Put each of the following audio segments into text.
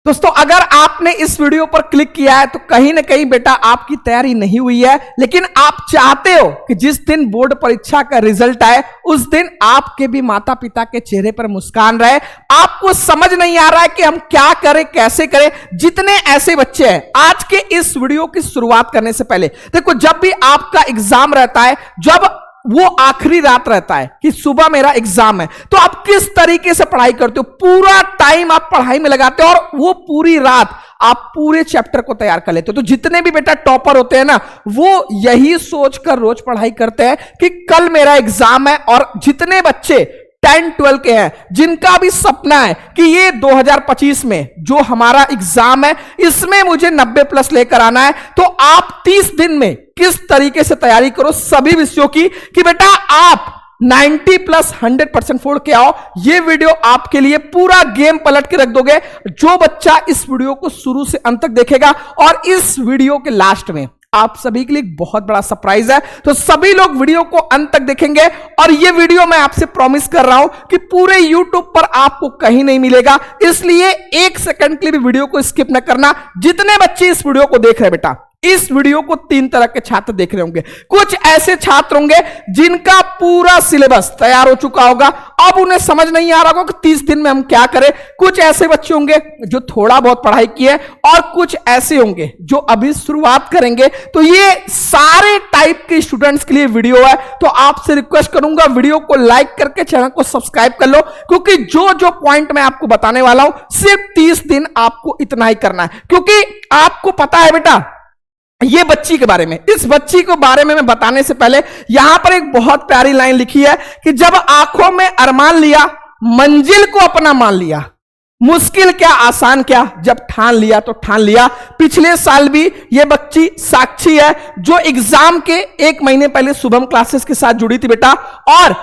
दोस्तों अगर आपने इस वीडियो पर क्लिक किया है तो कहीं ना कहीं बेटा आपकी तैयारी नहीं हुई है, लेकिन आप चाहते हो कि जिस दिन बोर्ड परीक्षा का रिजल्ट आए उस दिन आपके भी माता पिता के चेहरे पर मुस्कान रहे। आपको समझ नहीं आ रहा है कि हम क्या करें, कैसे करें। जितने ऐसे बच्चे हैं, आज के इस वीडियो की शुरुआत करने से पहले देखो, जब भी आपका एग्जाम रहता है, जब वो आखिरी रात रहता है कि सुबह मेरा एग्जाम है, तो आप किस तरीके से पढ़ाई करते हो? पूरा टाइम आप पढ़ाई में लगाते हो और वो पूरी रात आप पूरे चैप्टर को तैयार कर लेते हो। तो जितने भी बेटा टॉपर होते हैं ना, वो यही सोचकर रोज पढ़ाई करते हैं कि कल मेरा एग्जाम है। और जितने बच्चे 10-12 के हैं, जिनका भी सपना है कि ये 2025 में जो हमारा एग्जाम है इसमें मुझे 90+ लेकर आना है, तो आप 30 दिन में किस तरीके से तैयारी करो सभी विषयों की कि बेटा आप 90+ 100% फोड़ के आओ। ये वीडियो आपके लिए पूरा गेम पलट के रख दोगे जो बच्चा इस वीडियो को शुरू से अंत तक देखेगा। और इस वीडियो के लास्ट में आप सभी के लिए बहुत बड़ा सरप्राइज है, तो सभी लोग वीडियो को अंत तक देखेंगे। और ये वीडियो मैं आपसे प्रॉमिस कर रहा हूं कि पूरे YouTube पर आपको कहीं नहीं मिलेगा, इसलिए 1 सेकंड के लिए भी वीडियो को स्किप न करना। जितने बच्चे इस वीडियो को देख रहे हैं बेटा, इस वीडियो को 3 तरह के छात्र देख रहे होंगे। कुछ ऐसे छात्र होंगे जिनका पूरा सिलेबस तैयार हो चुका होगा, अब उन्हें समझ नहीं आ रहा होगा कि 30 दिन में हम क्या करें। कुछ ऐसे बच्चे होंगे जो थोड़ा बहुत पढ़ाई किए, और कुछ ऐसे होंगे जो अभी शुरुआत करेंगे। तो ये सारे टाइप के स्टूडेंट्स के लिए वीडियो है। तो आपसे रिक्वेस्ट करूंगा वीडियो को लाइक करके चैनल को सब्सक्राइब कर लो, क्योंकि जो जो पॉइंट मैं आपको बताने वाला हूं सिर्फ 30 दिन आपको इतना ही करना है। क्योंकि आपको पता है बेटा, ये बच्ची के बारे में, इस बच्ची के बारे में मैं बताने से पहले यहां पर एक बहुत प्यारी लाइन लिखी है कि जब आंखों में अरमान लिया, मंजिल को अपना मान लिया, मुश्किल क्या आसान क्या, जब ठान लिया तो ठान लिया। पिछले साल भी ये बच्ची साक्षी है जो एग्जाम के 1 महीने पहले शुभम क्लासेस के साथ जुड़ी थी बेटा, और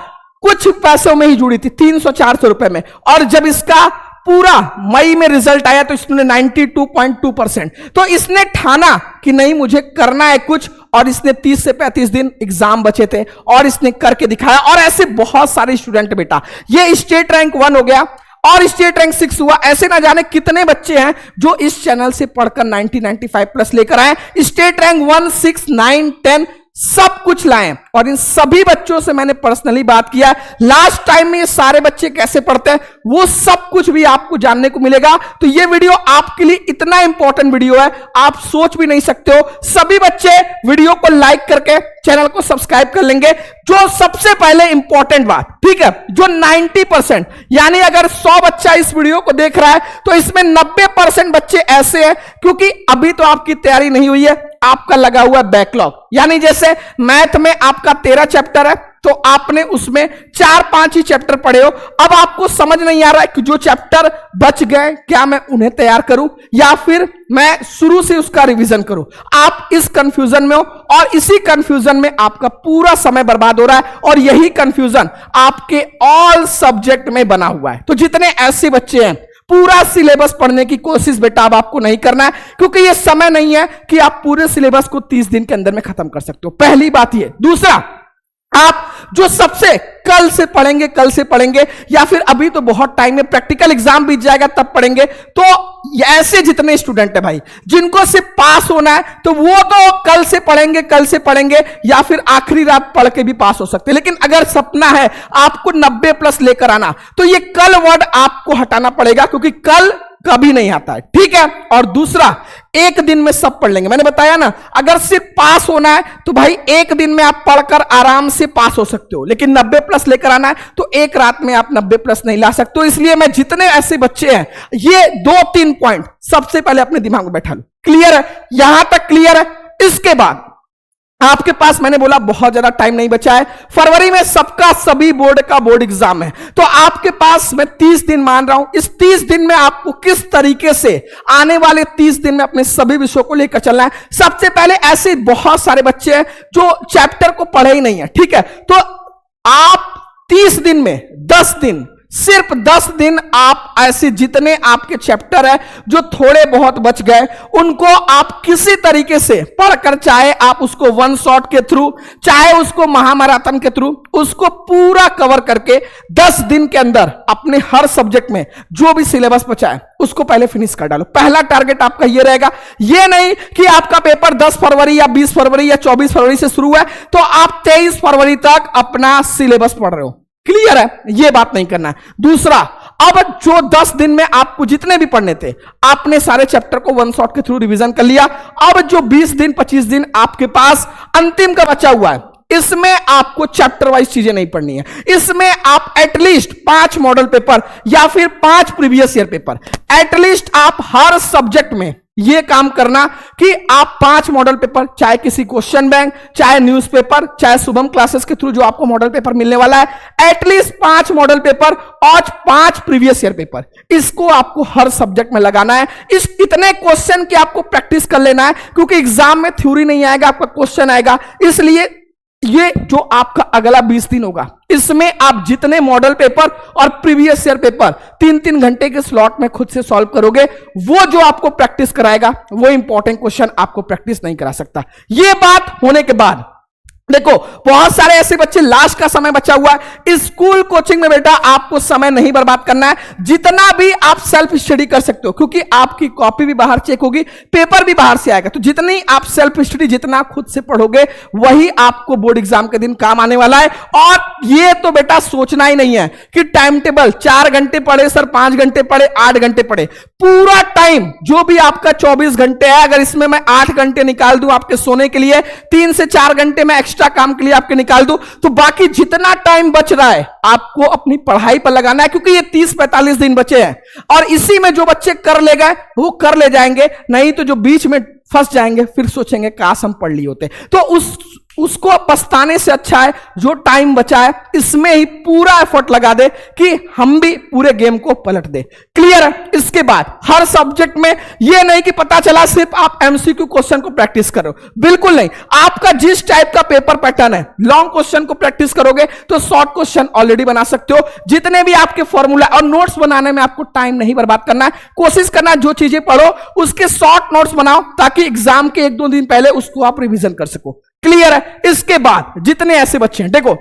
कुछ पैसों में ही जुड़ी थी, 300-400 रुपए में। और जब इसका पूरा मई में रिजल्ट आया तो इसने 92.2%। तो इसने ठाना कि नहीं मुझे करना है कुछ, और इसने 30 से 35 दिन एग्जाम बचे थे और इसने करके दिखाया। और ऐसे बहुत सारे स्टूडेंट बेटा, ये स्टेट रैंक 1 हो गया और स्टेट रैंक 6 हुआ। ऐसे ना जाने कितने बच्चे हैं जो इस चैनल से पढ़कर 90-95+ लेकर आए। स्टेट रैंक 1, 6, 9, 10 सब कुछ लाए। और इन सभी बच्चों से मैंने पर्सनली बात किया, लास्ट टाइम में ये सारे बच्चे कैसे पढ़ते हैं वो सब कुछ भी आपको जानने को मिलेगा। तो ये वीडियो आपके लिए इतना इंपॉर्टेंट वीडियो है, आप सोच भी नहीं सकते हो। सभी बच्चे वीडियो को लाइक करके चैनल को सब्सक्राइब कर लेंगे। जो सबसे पहले इंपॉर्टेंट बात, ठीक है, जो 90% यानी अगर 100 बच्चा इस वीडियो को देख रहा है तो इसमें 90% बच्चे ऐसे हैं क्योंकि अभी तो आपकी तैयारी नहीं हुई है, आपका लगा हुआ बैकलॉग। यानी जैसे मैथ में आपका 13 चैप्टर है तो आपने उसमें 4-5 ही चैप्टर पढ़े हो, अब आपको समझ नहीं आ रहा है कि जो चैप्टर बच गए क्या मैं उन्हें तैयार करूं या फिर मैं शुरू से उसका रिवीजन करूं। आप इस कंफ्यूजन में हो और इसी कंफ्यूजन में आपका पूरा समय बर्बाद हो रहा है, और यही कंफ्यूजन आपके ऑल सब्जेक्ट में बना हुआ है। तो जितने ऐसे बच्चे हैं, पूरा सिलेबस पढ़ने की कोशिश बेटा अब आपको नहीं करना है, क्योंकि यह समय नहीं है कि आप पूरे सिलेबस को 30 दिन के अंदर में खत्म कर सकते हो। पहली बात ये। दूसरा, आप जो सबसे कल से पढ़ेंगे या फिर अभी तो बहुत टाइम है, प्रैक्टिकल एग्जाम बीत जाएगा तब पढ़ेंगे, तो ऐसे जितने स्टूडेंट है भाई जिनको सिर्फ पास होना है तो वो तो कल से पढ़ेंगे या फिर आखिरी रात पढ़ के भी पास हो सकते हैं। लेकिन अगर सपना है आपको 90+ लेकर आना तो ये कल वर्ड आपको हटाना पड़ेगा, क्योंकि कल कभी नहीं आता है, ठीक है। और दूसरा, 1 दिन में सब पढ़ लेंगे। मैंने बताया ना, अगर सिर्फ पास होना है तो भाई 1 दिन में आप पढ़कर आराम से पास हो सकते हो, लेकिन 90+ लेकर आना है तो 1 रात में आप 90+ नहीं ला सकते हो। इसलिए मैं जितने ऐसे बच्चे हैं, ये 2-3 पॉइंट सबसे पहले अपने दिमाग में बैठा लो। क्लियर है? यहां तक क्लियर है? इसके बाद आपके पास, मैंने बोला बहुत ज्यादा टाइम नहीं बचा है, फरवरी में सबका सभी बोर्ड का बोर्ड एग्जाम है, तो आपके पास मैं 30 दिन मान रहा हूं। इस 30 दिन में आपको किस तरीके से आने वाले 30 दिन में अपने सभी विषयों को लेकर चलना है। सबसे पहले, ऐसे बहुत सारे बच्चे हैं जो चैप्टर को पढ़े ही नहीं है, ठीक है, तो आप 30 दिन में 10 दिन सिर्फ 10 दिन आप ऐसे जितने आपके चैप्टर है जो थोड़े बहुत बच गए उनको आप किसी तरीके से पढ़कर, चाहे आप उसको वन शॉट के थ्रू, चाहे उसको महामैराथन के थ्रू, उसको पूरा कवर करके 10 दिन के अंदर अपने हर सब्जेक्ट में जो भी सिलेबस बचा है उसको पहले फिनिश कर डालो। पहला टारगेट आपका ये रहेगा। ये नहीं कि आपका पेपर 10 फरवरी या 20 फरवरी या 24 फरवरी से शुरू है तो आप 23 फरवरी तक अपना सिलेबस पढ़ रहे हो। क्लियर है? ये बात नहीं करना है। दूसरा, अब जो 10 दिन में आपको जितने भी पढ़ने थे आपने सारे चैप्टर को वन शॉट के थ्रू रिवीजन कर लिया। अब जो 20 दिन 25 दिन आपके पास अंतिम का बचा हुआ है, इसमें आपको चैप्टर वाइज चीजें नहीं पढ़नी है। इसमें आप एटलीस्ट 5 मॉडल पेपर या फिर 5 प्रीवियस ईयर पेपर, एटलीस्ट आप हर सब्जेक्ट में यह काम करना कि आप 5 मॉडल पेपर, चाहे किसी क्वेश्चन बैंक, चाहे न्यूज़पेपर, चाहे शुभम क्लासेस के थ्रू जो आपको मॉडल पेपर मिलने वाला है, एटलीस्ट 5 मॉडल पेपर और 5 प्रीवियस ईयर पेपर, इसको आपको हर सब्जेक्ट में लगाना है। इस इतने क्वेश्चन की आपको प्रैक्टिस कर लेना है, क्योंकि एग्जाम में थ्योरी नहीं आएगा, आपका क्वेश्चन आएगा। इसलिए ये जो आपका अगला 20 दिन होगा, इसमें आप जितने मॉडल पेपर और प्रीवियस ईयर पेपर 3-3 घंटे के स्लॉट में खुद से सॉल्व करोगे, वो जो आपको प्रैक्टिस कराएगा वो इंपॉर्टेंट क्वेश्चन आपको प्रैक्टिस नहीं करा सकता। ये बात होने के बाद देखो, बहुत सारे ऐसे बच्चे, लास्ट का समय बचा हुआ है। स्कूल कोचिंग में बेटा आपको समय नहीं बर्बाद करना है। जितना भी आप सेल्फ स्टडी कर सकते हो, क्योंकि आपकी कॉपी भी बाहर चेक होगी, पेपर भी बाहर से आएगा, तो जितनी आप सेल्फ स्टडी, जितना खुद से पढ़ोगे, वही आपको बोर्ड एग्जाम के दिन काम आने वाला है। और ये तो बेटा सोचना ही नहीं है कि टाइम टेबल 4 घंटे पढ़े सर, 5 घंटे पढ़े, 8 घंटे पढ़े। पूरा टाइम जो भी आपका 24 घंटे है, अगर इसमें मैं 8 घंटे निकाल दूं आपके सोने के लिए, 3 से 4 घंटे में एक्स्ट्रा काम के लिए आपके निकाल दूं, तो बाकी जितना टाइम बच रहा है आपको अपनी पढ़ाई पर लगाना है, क्योंकि ये 30-45 दिन बचे हैं। और इसी में जो बच्चे कर ले गए वो कर ले जाएंगे, नहीं तो जो बीच में फंस जाएंगे फिर सोचेंगे काश हम पढ़ लिए होते। तो उसको पछताने से अच्छा है जो टाइम बचा है इसमें ही पूरा एफर्ट लगा दे कि हम भी पूरे गेम को पलट दे। क्लियर है? इसके बाद हर सब्जेक्ट में ये नहीं कि पता चला सिर्फ आप एमसीक्यू क्वेश्चन को प्रैक्टिस करो, बिल्कुल नहीं। आपका जिस टाइप का पेपर पैटर्न है, लॉन्ग क्वेश्चन को प्रैक्टिस करोगे तो शॉर्ट क्वेश्चन ऑलरेडी बना सकते हो। जितने भी आपके फॉर्मूला और नोट्स बनाने में आपको टाइम नहीं बर्बाद करना है। कोशिश करना जो चीजें पढ़ो उसके शॉर्ट नोट्स बनाओ, ताकि एग्जाम के 1-2 दिन पहले उसको आप रिवीजन कर सको। क्लियर है? इसके बाद जितने ऐसे बच्चे हैं, देखो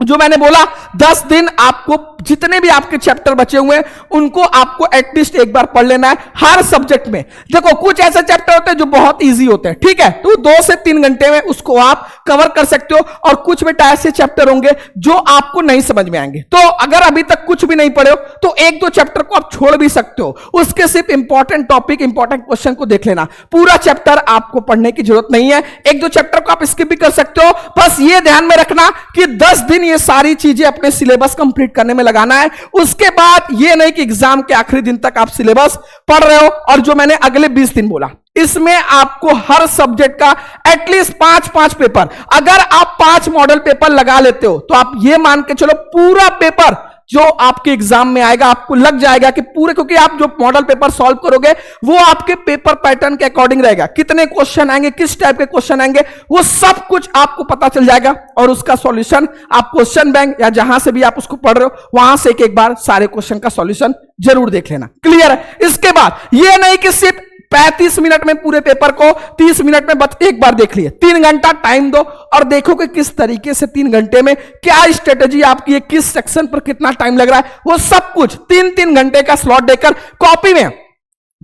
जो मैंने बोला 10 दिन आपको जितने भी आपके चैप्टर बचे हुए हैं उनको आपको एटलीस्ट एक बार पढ़ लेना है हर सब्जेक्ट में। देखो कुछ ऐसे चैप्टर होते हैं जो बहुत इजी होते हैं, ठीक है, तो 2 से 3 घंटे में उसको आप कवर कर सकते हो। और कुछ बेटा ऐसे चैप्टर होंगे जो आपको नहीं समझ में आएंगे, तो अगर अभी तक कुछ भी नहीं पढ़े हो तो 1-2 चैप्टर को आप छोड़ भी सकते हो, उसके सिर्फ इंपॉर्टेंट टॉपिक, इंपॉर्टेंट क्वेश्चन को देख लेना। पूरा चैप्टर आपको पढ़ने की जरूरत नहीं है, 1-2 चैप्टर को आप स्किप भी कर सकते हो। बस ये ध्यान में रखना कि 10 दिन ये सारी चीजें अपने सिलेबस कंप्लीट करने में लगाना है। उसके बाद ये नहीं कि एग्जाम के आखिरी दिन तक आप सिलेबस पढ़ रहे हो। और जो मैंने अगले 20 दिन बोला, इसमें आपको हर सब्जेक्ट का एटलीस्ट 5-5 पेपर, अगर आप 5 मॉडल पेपर लगा लेते हो तो आप ये मान के चलो पूरा पेपर जो आपके एग्जाम में आएगा आपको लग जाएगा कि पूरे, क्योंकि आप जो मॉडल पेपर सॉल्व करोगे वो आपके पेपर पैटर्न के अकॉर्डिंग रहेगा। कितने क्वेश्चन आएंगे, किस टाइप के क्वेश्चन आएंगे, वो सब कुछ आपको पता चल जाएगा। और उसका सॉल्यूशन आप क्वेश्चन बैंक या जहां से भी आप उसको पढ़ रहे हो वहां से एक बार सारे क्वेश्चन का सॉल्यूशन जरूर देख लेना। क्लियर है? इसके बाद ये नहीं कि सिर्फ 35 मिनट में पूरे पेपर को 30 मिनट में बस एक बार देख लिए। 3 घंटा टाइम दो और देखो कि किस तरीके से 3 घंटे में क्या स्ट्रेटेजी आपकी है, किस सेक्शन पर कितना टाइम लग रहा है, वो सब कुछ 3-3 घंटे का स्लॉट देकर कॉपी में,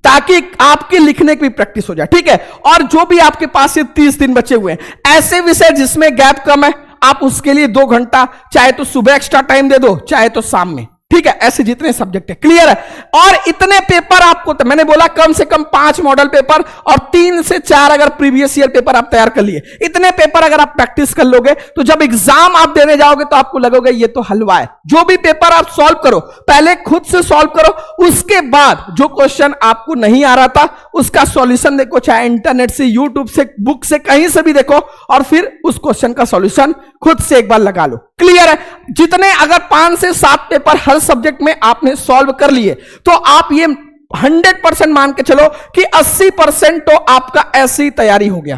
ताकि आपके लिखने की भी प्रैक्टिस हो जाए। ठीक है? और जो भी आपके पास ये 30 दिन बचे हुए हैं, ऐसे विषय जिसमें गैप कम है, आप उसके लिए 2 घंटा चाहे तो सुबह एक्स्ट्रा टाइम दे दो, चाहे तो शाम में। ठीक है? ऐसे जितने सब्जेक्ट है। क्लियर है? और इतने पेपर आपको, तो मैंने बोला कम से कम 5 मॉडल पेपर और 3 से 4 अगर प्रीवियस ईयर पेपर आप तैयार कर लिए, इतने पेपर अगर आप प्रैक्टिस कर लोगे तो जब एग्जाम आप देने जाओगे तो आपको लगेगा ये तो हलवा है। जो भी पेपर आप सॉल्व करो पहले खुद से सॉल्व करो, उसके बाद जो क्वेश्चन आपको नहीं आ रहा था उसका सॉल्यूशन देखो, चाहे इंटरनेट से, यूट्यूब से, बुक से, कहीं से भी देखो, और फिर उस क्वेश्चन का सॉल्यूशन खुद से एक बार लगा लो। क्लियर है? जितने अगर 5 से 7 पेपर हर सब्जेक्ट में आपने सॉल्व कर लिए तो आप ये 100% मान के चलो कि 80% तो आपका ऐसी तैयारी हो गया।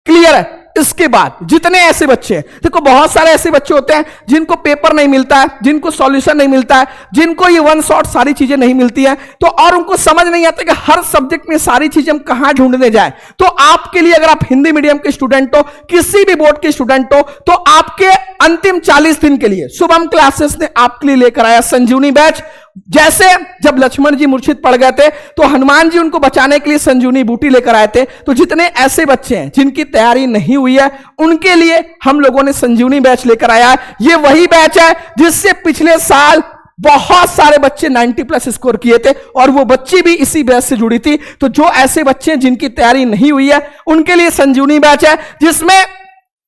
क्लियर है? इसके बाद जितने ऐसे बच्चे हैं, देखो बहुत सारे ऐसे बच्चे होते हैं जिनको पेपर नहीं मिलता है, जिनको सॉल्यूशन नहीं मिलता है, जिनको ये वन शॉट सारी चीजें नहीं मिलती है, तो और उनको समझ नहीं आता कि हर सब्जेक्ट में सारी चीजें हम कहां ढूंढने जाए। तो आपके लिए, अगर आप हिंदी मीडियम के स्टूडेंट हो, किसी भी बोर्ड के स्टूडेंट हो, तो आपके अंतिम 40 दिन के लिए शुभम क्लासेस ने आपके लिए लेकर आया संजीवनी बैच। जैसे जब लक्ष्मण जी मूर्छित पड़ गए थे तो हनुमान जी उनको बचाने के लिए संजीवनी बूटी लेकर आए थे, तो जितने ऐसे बच्चे हैं जिनकी तैयारी नहीं हुई है उनके लिए हम लोगों ने संजीवनी बैच लेकर आया है। ये वही बैच है जिससे पिछले साल बहुत सारे बच्चे 90+ स्कोर किए थे और वो बच्ची भी इसी बैच से जुड़ी थी। तो जो ऐसे बच्चे हैं जिनकी तैयारी नहीं हुई है उनके लिए संजीवनी बैच है, जिसमें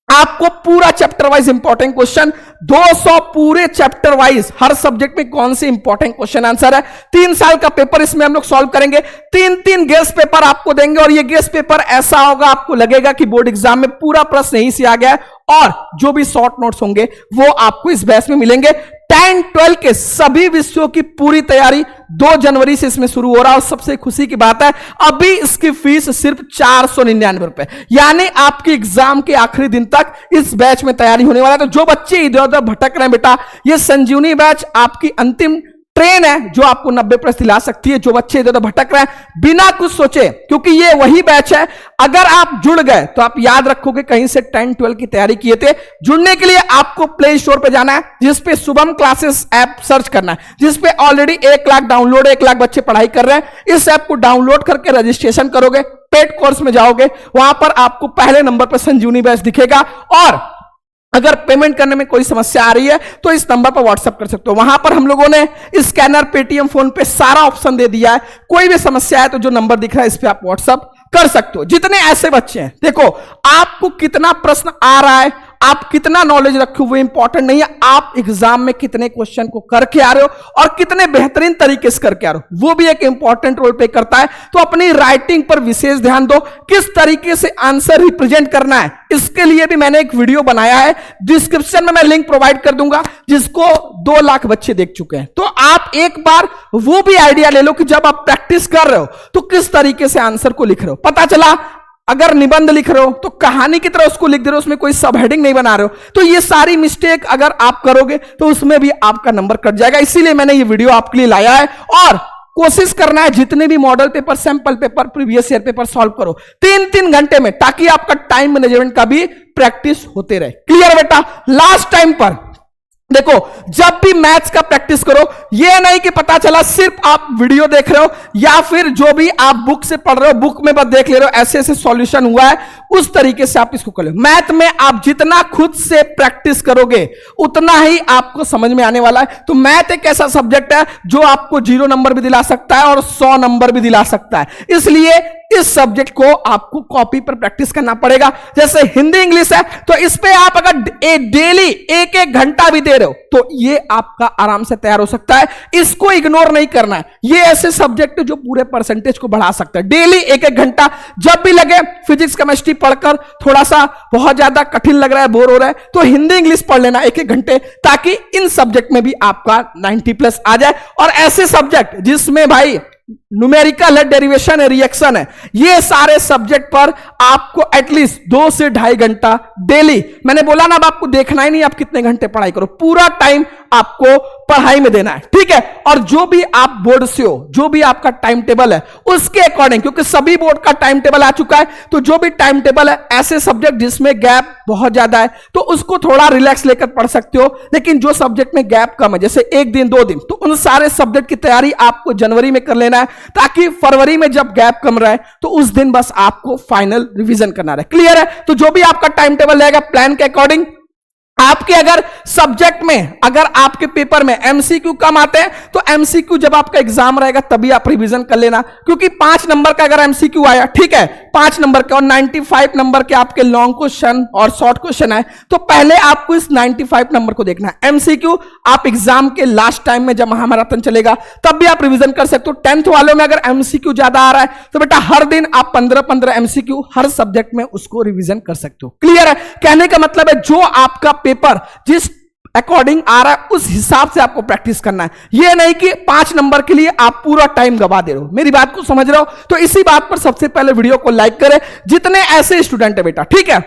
आपको पूरा चैप्टर वाइज इंपॉर्टेंट क्वेश्चन, 200 पूरे चैप्टर वाइज हर सब्जेक्ट में कौन से इंपॉर्टेंट क्वेश्चन आंसर है। 3 साल का पेपर इसमें हम लोग सॉल्व करेंगे, 3 गेस्ट पेपर आपको देंगे और ये गेस्ट पेपर ऐसा होगा आपको लगेगा कि बोर्ड एग्जाम में पूरा प्रश्न यहीं से आ गया है, और जो भी शॉर्ट नोट्स होंगे वो आपको इस बैच में मिलेंगे। 10-12 के सभी विषयों की पूरी तैयारी 2 जनवरी से इसमें शुरू हो रहा है, और सबसे खुशी की बात है अभी इसकी फीस सिर्फ 499 रुपए, यानी आपकी एग्जाम के आखिरी दिन तक इस बैच में तैयारी होने वाला है। तो जो बच्चे इधर उधर भटक रहे हैं बेटा, ये संजीवनी बैच आपकी अंतिम ट्रेन है जो आपको 90+ दिला सकती है। जो बच्चे इधर उधर भटक रहे हैं बिना कुछ सोचे, क्योंकि ये वही बैच है, अगर आप जुड़ गए तो आप याद रखोगे कहीं से 10-12 की तैयारी किए थे। जुड़ने के लिए आपको प्ले स्टोर पे जाना है, जिसपे शुभम क्लासेस ऐप सर्च करना है, जिसपे ऑलरेडी 1 लाख डाउनलोड, 1 लाख बच्चे पढ़ाई कर रहे हैं। इस ऐप को डाउनलोड करके रजिस्ट्रेशन करोगे, पेड कोर्स में जाओगे, वहां पर आपको पहले नंबर पर संजीवनी बैच दिखेगा, और अगर पेमेंट करने में कोई समस्या आ रही है तो इस नंबर पर व्हाट्सएप कर सकते हो। वहां पर हम लोगों ने स्कैनर, पेटीएम, फोन पे सारा ऑप्शन दे दिया है। कोई भी समस्या है तो जो नंबर दिख रहा है इस पे आप व्हाट्सएप कर सकते हो। जितने ऐसे बच्चे हैं, देखो आपको कितना प्रश्न आ रहा है, आप कितना नॉलेज रखे हुए इंपॉर्टेंट नहीं है, आप एग्जाम में कितने क्वेश्चन को करके आ रहे हो और कितने बेहतरीन तरीके से करके आ रहे हो, वो भी एक इंपॉर्टेंट रोल प्ले करता है। तो अपनी राइटिंग पर विशेष ध्यान दो, किस तरीके से आंसर रिप्रेजेंट करना है, इसके लिए भी मैंने एक वीडियो बनाया है, डिस्क्रिप्शन में मैं लिंक प्रोवाइड कर दूंगा, जिसको 2 लाख बच्चे देख चुके हैं। तो आप एक बार वो भी आइडिया ले लो कि जब आप प्रैक्टिस कर रहे हो तो किस तरीके से आंसर को लिख रहे हो। पता चला अगर निबंध लिख रहे हो तो कहानी की तरह उसको लिख दे रहे हो, उसमें कोई सब हेडिंग नहीं बना रहे हो, तो ये सारी मिस्टेक अगर आप करोगे तो उसमें भी आपका नंबर कट जाएगा। इसीलिए मैंने ये वीडियो आपके लिए लाया है, और कोशिश करना है जितने भी model paper, sample paper, previous year paper solve करो 3-3 घंटे में, ताकि आपका टाइम मैनेजमेंट का भी प्रैक्टिस होते रहे। क्लियर बेटा? लास्ट टाइम पर देखो, जब भी मैथ्स का प्रैक्टिस करो, ये नहीं कि पता चला सिर्फ आप वीडियो देख रहे हो या फिर जो भी आप बुक से पढ़ रहे हो बुक में बस देख ले रहे हो, ऐसे ऐसे सॉल्यूशन हुआ है, उस तरीके से आप इसको कर लो। मैथ में आप जितना खुद से प्रैक्टिस करोगे उतना ही आपको समझ में आने वाला है। तो मैथ एक ऐसा सब्जेक्ट है जो आपको 0 नंबर भी दिला सकता है और 100 नंबर भी दिला सकता है, इसलिए इस सब्जेक्ट को आपको कॉपी पर प्रैक्टिस करना पड़ेगा। जैसे हिंदी इंग्लिश है तो इस पे आप अगर डेली 1-1 घंटा भी दे रहे हो तो ये आपका आराम से तैयार हो सकता है। इसको इग्नोर नहीं करना है, ये ऐसे सब्जेक्ट जो पूरे परसेंटेज को बढ़ा सकता है। डेली 1-1 घंटा, जब भी लगे फिजिक्स केमिस्ट्री पढ़कर थोड़ा सा बहुत ज्यादा कठिन लग रहा है, बोर हो रहा है, तो हिंदी इंग्लिश पढ़ लेना 1-1 घंटे, ताकि इन सब्जेक्ट में भी आपका 90+ आ जाए। और ऐसे सब्जेक्ट जिसमें भाई न्यूमेरिकल है, डेरिवेशन है, रिएक्शन है, ये सारे सब्जेक्ट पर आपको एटलीस्ट 2 से 2.5 घंटा डेली, मैंने बोला ना, अब आपको देखना ही नहीं आप कितने घंटे पढ़ाई करो, पूरा टाइम आपको पढ़ाई में देना है, ठीक है। और जो भी आप बोर्ड से हो, जो भी आपका टाइम टेबल है उसके अकॉर्डिंग, क्योंकि सभी बोर्ड का टाइम टेबल आ चुका है, तो जो भी टाइम टेबल है, ऐसे सब्जेक्ट जिसमें गैप बहुत ज्यादा है तो उसको थोड़ा रिलैक्स लेकर पढ़ सकते हो, लेकिन जो सब्जेक्ट में गैप कम है, जैसे 1 दिन 2 दिन, तो उन सारे सब्जेक्ट की तैयारी आपको जनवरी में कर लेना है, ताकि फरवरी में जब गैप कम रहे तो उस दिन बस आपको फाइनल रिवीजन करना है। क्लियर है? तो जो भी आपका टाइम टेबल रहेगा प्लान के अकॉर्डिंग, आपके अगर सब्जेक्ट में, अगर आपके पेपर में एमसीक्यू कम आते हैं तो एमसीक्यू जब आपका एग्जाम रहेगा तभी आप रिवीजन कर लेना, क्योंकि 5 नंबर का अगर एमसीक्यू आया, ठीक है, 5 नंबर का और 95 नंबर के आपके लॉन्ग क्वेश्चन और शॉर्ट क्वेश्चन है, तो पहले आपको इस 95 नंबर को देखना है। एमसीक्यू आप एग्जाम के लास्ट टाइम में जब महामैराथन चलेगा तब भी आप रिवीजन कर सकते हो। 10th वालों में अगर एमसीक्यू ज्यादा आ रहा है तो बेटा हर दिन आप 15-15 एमसीक्यू हर सब्जेक्ट में उसको रिवीजन कर सकते हो। क्लियर है? कहने का मतलब है जो आपका पेपर जिस अकॉर्डिंग आ रहा है उस हिसाब से आपको प्रैक्टिस करना है, यह नहीं कि 5 नंबर के लिए आप पूरा टाइम गवा दे रहे हो। मेरी बात को समझ रहे हो? तो इसी बात पर सबसे पहले वीडियो को लाइक करें जितने ऐसे स्टूडेंट है बेटा, ठीक है।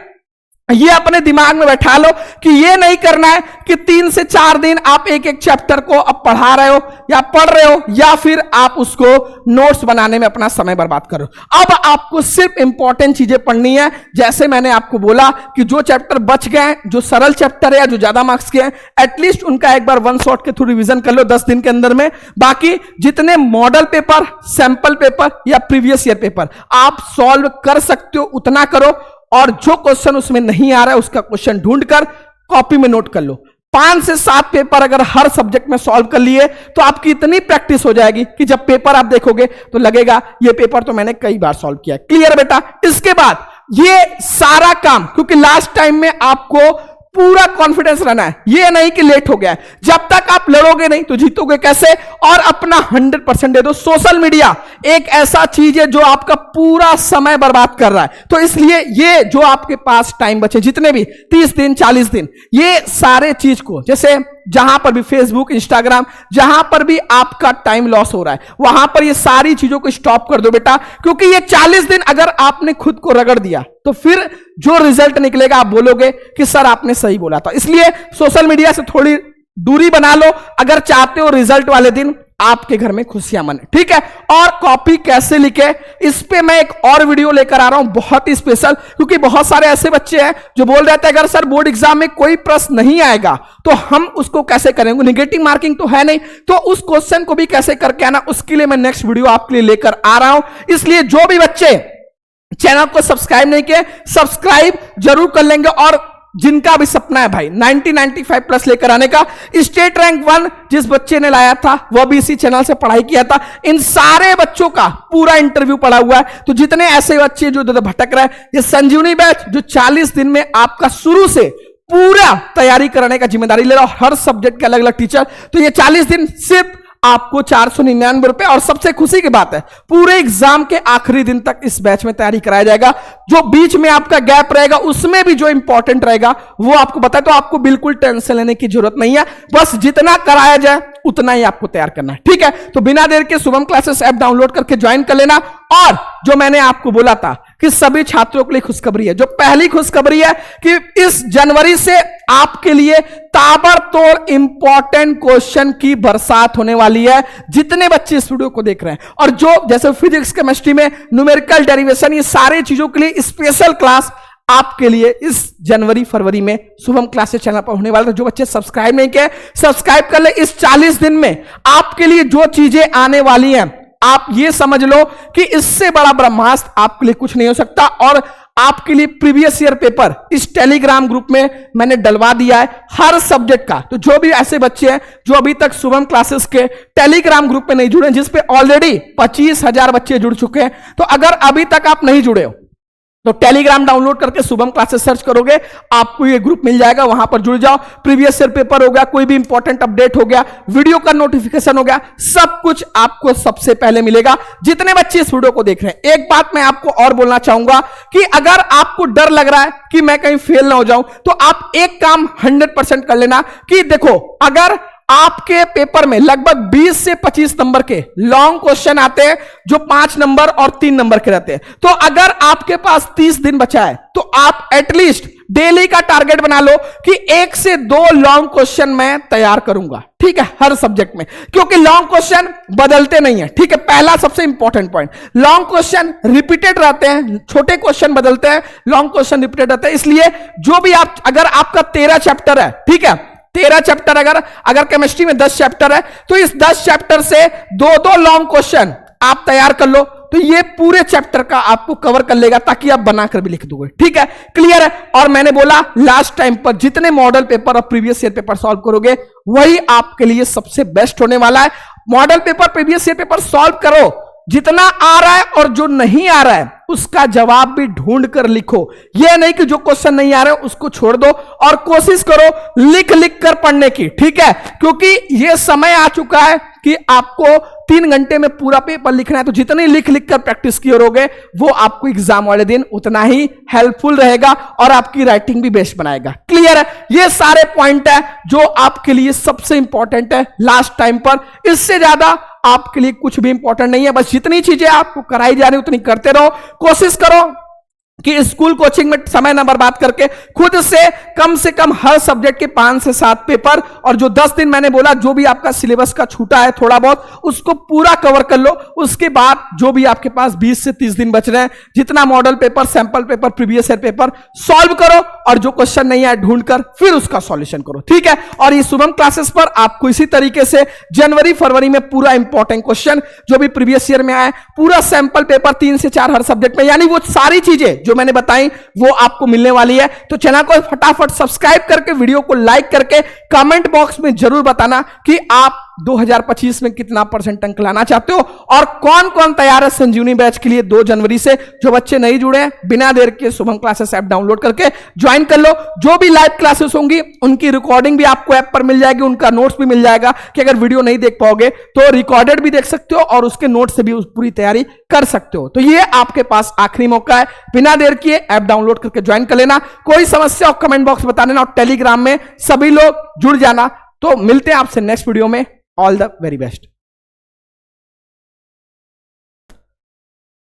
ये अपने दिमाग में बैठा लो कि ये नहीं करना है कि 3 से 4 दिन आप एक एक चैप्टर को अब पढ़ा रहे हो या पढ़ रहे हो या फिर आप उसको नोट्स बनाने में अपना समय बर्बाद करो। अब आपको सिर्फ इंपॉर्टेंट चीजें पढ़नी है। जैसे मैंने आपको बोला कि जो चैप्टर बच गए, जो सरल चैप्टर है या जो ज्यादा मार्क्स के हैं, एटलीस्ट उनका एक बार वन शॉट के थ्रू रिवीजन कर लो 10 दिन के अंदर में। बाकी जितने मॉडल पेपर, सैंपल पेपर या प्रीवियस ईयर पेपर आप सॉल्व कर सकते हो उतना करो, और जो क्वेश्चन उसमें नहीं आ रहा है उसका क्वेश्चन ढूंढकर कॉपी में नोट कर लो। 5 से 7 पेपर अगर हर सब्जेक्ट में सॉल्व कर लिए तो आपकी इतनी प्रैक्टिस हो जाएगी कि जब पेपर आप देखोगे तो लगेगा ये पेपर तो मैंने कई बार सॉल्व किया। क्लियर बेटा? इसके बाद ये सारा काम, क्योंकि लास्ट टाइम में आपको पूरा कॉन्फिडेंस रहना है, ये नहीं कि लेट हो गया है। जब तक आप लड़ोगे नहीं तो जीतोगे कैसे? और अपना 100% दे दो। सोशल मीडिया एक ऐसा चीज है जो आपका पूरा समय बर्बाद कर रहा है, तो इसलिए ये जो आपके पास टाइम बचे, जितने भी 30 दिन 40 दिन, ये सारे चीज को, जैसे जहां पर भी फेसबुक, इंस्टाग्राम, जहां पर भी आपका टाइम लॉस हो रहा है वहां पर ये सारी चीजों को स्टॉप कर दो बेटा, क्योंकि ये 40 दिन अगर आपने खुद को रगड़ दिया तो फिर जो रिजल्ट निकलेगा आप बोलोगे कि सर आपने सही बोला था। इसलिए सोशल मीडिया से थोड़ी दूरी बना लो अगर चाहते हो रिजल्ट वाले दिन आपके घर में खुशियां मने। ठीक है? और कॉपी कैसे लिखे, इस पे मैं एक और वीडियो लेकर आ रहा हूं बहुत ही स्पेशल, क्योंकि बहुत सारे ऐसे बच्चे हैं जो बोल रहे थे अगर सर बोर्ड एग्जाम में कोई प्रश्न नहीं आएगा तो हम उसको कैसे करेंगे, नेगेटिव मार्किंग तो है नहीं, तो उस क्वेश्चन को भी कैसे करके आना, उसके लिए मैं नेक्स्ट वीडियो आपके लिए लेकर आ रहा हूं। इसलिए जो भी बच्चे चैनल को सब्सक्राइब नहीं किए, सब्सक्राइब जरूर कर लेंगे। और जिनका भी सपना है भाई 90-95 प्लस लेकर आने का, स्टेट रैंक 1 जिस बच्चे ने लाया था वह भी इसी चैनल से पढ़ाई किया था, इन सारे बच्चों का पूरा इंटरव्यू पड़ा हुआ है। तो जितने ऐसे बच्चे जो भटक रहे हैं, ये संजीवनी बैच जो 40 दिन में आपका शुरू से पूरा तैयारी कराने का जिम्मेदारी ले रहा हूं, हर सब्जेक्ट के अलग अलग टीचर, तो ये 40 दिन सिर्फ आपको 499 रुपए। और सबसे खुशी की बात है पूरे एग्जाम के आखिरी दिन तक इस बैच में तैयारी कराया जाएगा। जो बीच में आपका गैप रहेगा उसमें भी जो इंपॉर्टेंट रहेगा वो आपको बताए, तो आपको बिल्कुल टेंशन लेने की जरूरत नहीं है, बस जितना कराया जाए उतना ही आपको तैयार करना है। ठीक है? तो बिना देर के शुभम क्लासेस ऐप डाउनलोड करके ज्वाइन कर लेना। और जो मैंने आपको बोला था कि सभी छात्रों के लिए खुशखबरी है, जो पहली खुशखबरी है कि इस जनवरी से आपके लिए ताबड़तोड़ इंपॉर्टेंट क्वेश्चन की बरसात होने वाली है। जितने बच्चे इस वीडियो को देख रहे हैं और जो जैसे फिजिक्स, केमिस्ट्री में न्यूमेरिकल डेरिवेशन, ये सारे चीजों के लिए स्पेशल क्लास आपके लिए इस जनवरी फरवरी में शुभम क्लासेस चैनल पर होने वाला है। जो बच्चे सब्सक्राइब नहीं किए सब्सक्राइब कर ले। इस 40 दिन में आपके लिए जो चीजें आने वाली हैं आप ये समझ लो कि इससे बड़ा ब्रह्मास्त्र आपके लिए कुछ नहीं हो सकता। और आपके लिए प्रीवियस ईयर पेपर इस टेलीग्राम ग्रुप में मैंने डलवा दिया है हर सब्जेक्ट का। तो जो भी ऐसे बच्चे हैं जो अभी तक शुभम क्लासेस के टेलीग्राम ग्रुप में नहीं जुड़े, जिसपे ऑलरेडी 25,000 बच्चे जुड़ चुके हैं, तो अगर अभी तक आप नहीं जुड़े हो तो टेलीग्राम डाउनलोड करके शुभम क्लासेस सर्च करोगे, आपको ये ग्रुप मिल जाएगा, वहां पर जुड़ जाओ। प्रीवियस ईयर पेपर हो गया, कोई भी इंपॉर्टेंट अपडेट हो गया, वीडियो का नोटिफिकेशन हो गया, सब कुछ आपको सबसे पहले मिलेगा। जितने बच्चे इस वीडियो को देख रहे हैं, एक बात मैं आपको और बोलना चाहूंगा कि अगर आपको डर लग रहा है कि मैं कहीं फेल ना हो जाऊं, तो आप एक काम 100% कर लेना कि देखो, अगर आपके पेपर में लगभग 20 से 25 नंबर के लॉन्ग क्वेश्चन आते हैं जो 5 नंबर और 3 नंबर के रहते हैं, तो अगर आपके पास 30 दिन बचा है तो आप एटलीस्ट डेली का टारगेट बना लो कि 1 से 2 लॉन्ग क्वेश्चन मैं तैयार करूंगा। ठीक है? हर सब्जेक्ट में, क्योंकि लॉन्ग क्वेश्चन बदलते नहीं है। ठीक है? पहला सबसे important point, long question repeated रहते हैं, छोटे क्वेश्चन बदलते हैं, लॉन्ग क्वेश्चन रिपीटेड रहते हैं। इसलिए जो भी आप, अगर आपका 13 चैप्टर है, ठीक है, 13 चैप्टर, अगर केमिस्ट्री में 10 चैप्टर है तो इस 10 चैप्टर से 2-2 लॉन्ग क्वेश्चन आप तैयार कर लो, तो ये पूरे चैप्टर का आपको कवर कर लेगा, ताकि आप बनाकर भी लिख दोगे। ठीक है? क्लियर है? और मैंने बोला लास्ट टाइम पर जितने मॉडल पेपर और प्रीवियस ईयर पेपर सॉल्व करोगे वही आपके लिए सबसे बेस्ट होने वाला है। Model paper, previous year paper solve करो, जितना आ रहा है और जो नहीं आ रहा है उसका जवाब भी ढूंढ कर लिखो। यह नहीं कि जो क्वेश्चन नहीं आ रहा है उसको छोड़ दो, और कोशिश करो लिख लिख कर पढ़ने की। ठीक है? क्योंकि यह समय आ चुका है कि आपको 3 घंटे में पूरा पेपर लिखना है, तो जितनी लिख लिख कर प्रैक्टिस की करोगे वो आपको एग्जाम वाले दिन उतना ही हेल्पफुल रहेगा और आपकी राइटिंग भी बेस्ट बनाएगा। क्लियर है? ये सारे पॉइंट है जो आपके लिए सबसे इंपॉर्टेंट है लास्ट टाइम पर। इससे ज्यादा आपके लिए कुछ भी इंपॉर्टेंट नहीं है, बस जितनी चीजें आपको कराई जा रही उतनी करते रहो, कोशिश करो कि स्कूल कोचिंग में समय ना बर्बाद करके खुद से कम हर सब्जेक्ट के 5 से 7 पेपर, और जो 10 दिन मैंने बोला जो भी आपका सिलेबस का छूटा है थोड़ा बहुत उसको पूरा कवर कर लो। उसके बाद जो भी आपके पास 20 से 30 दिन बच रहे हैं, जितना model paper, sample paper, previous year paper solve करो, और जो क्वेश्चन नहीं आए ढूंढकर फिर उसका सॉल्यूशन करो, ठीक है। और ये शुभम क्लासेस पर आपको इसी तरीके से जनवरी फरवरी में पूरा इंपॉर्टेंट क्वेश्चन जो भी प्रीवियस ईयर में आए, पूरा सैंपल पेपर 3 से 4 हर सब्जेक्ट में, यानी वो सारी चीजें जो मैंने बताई वो आपको मिलने वाली है। तो चैनल को फटाफट सब्सक्राइब करके वीडियो को लाइक करके कमेंट बॉक्स में जरूर बताना कि आप 2025 में कितना % अंक लाना चाहते हो, और कौन कौन तैयार है संजीवनी बैच के लिए 2 जनवरी से। जो बच्चे नहीं जुड़े हैं बिना देर के शुभम क्लासेस ऐप डाउनलोड करके ज्वाइन कर लो। जो भी लाइव क्लासेस होंगी उनकी रिकॉर्डिंग भी आपको ऐप पर मिल जाएगी, उनका नोट्स भी मिल जाएगा कि अगर वीडियो नहीं देख पाओगे तो रिकॉर्डेड भी देख सकते हो और उसके नोट्स से भी पूरी तैयारी कर सकते हो। तो ये आपके पास आखिरी मौका है, बिना देर किए ऐप डाउनलोड करके ज्वाइन कर लेना। कोई समस्या हो कमेंट बॉक्स बता देना, और टेलीग्राम में सभी लोग जुड़ जाना। तो मिलते हैं आपसे नेक्स्ट वीडियो में। All the very best.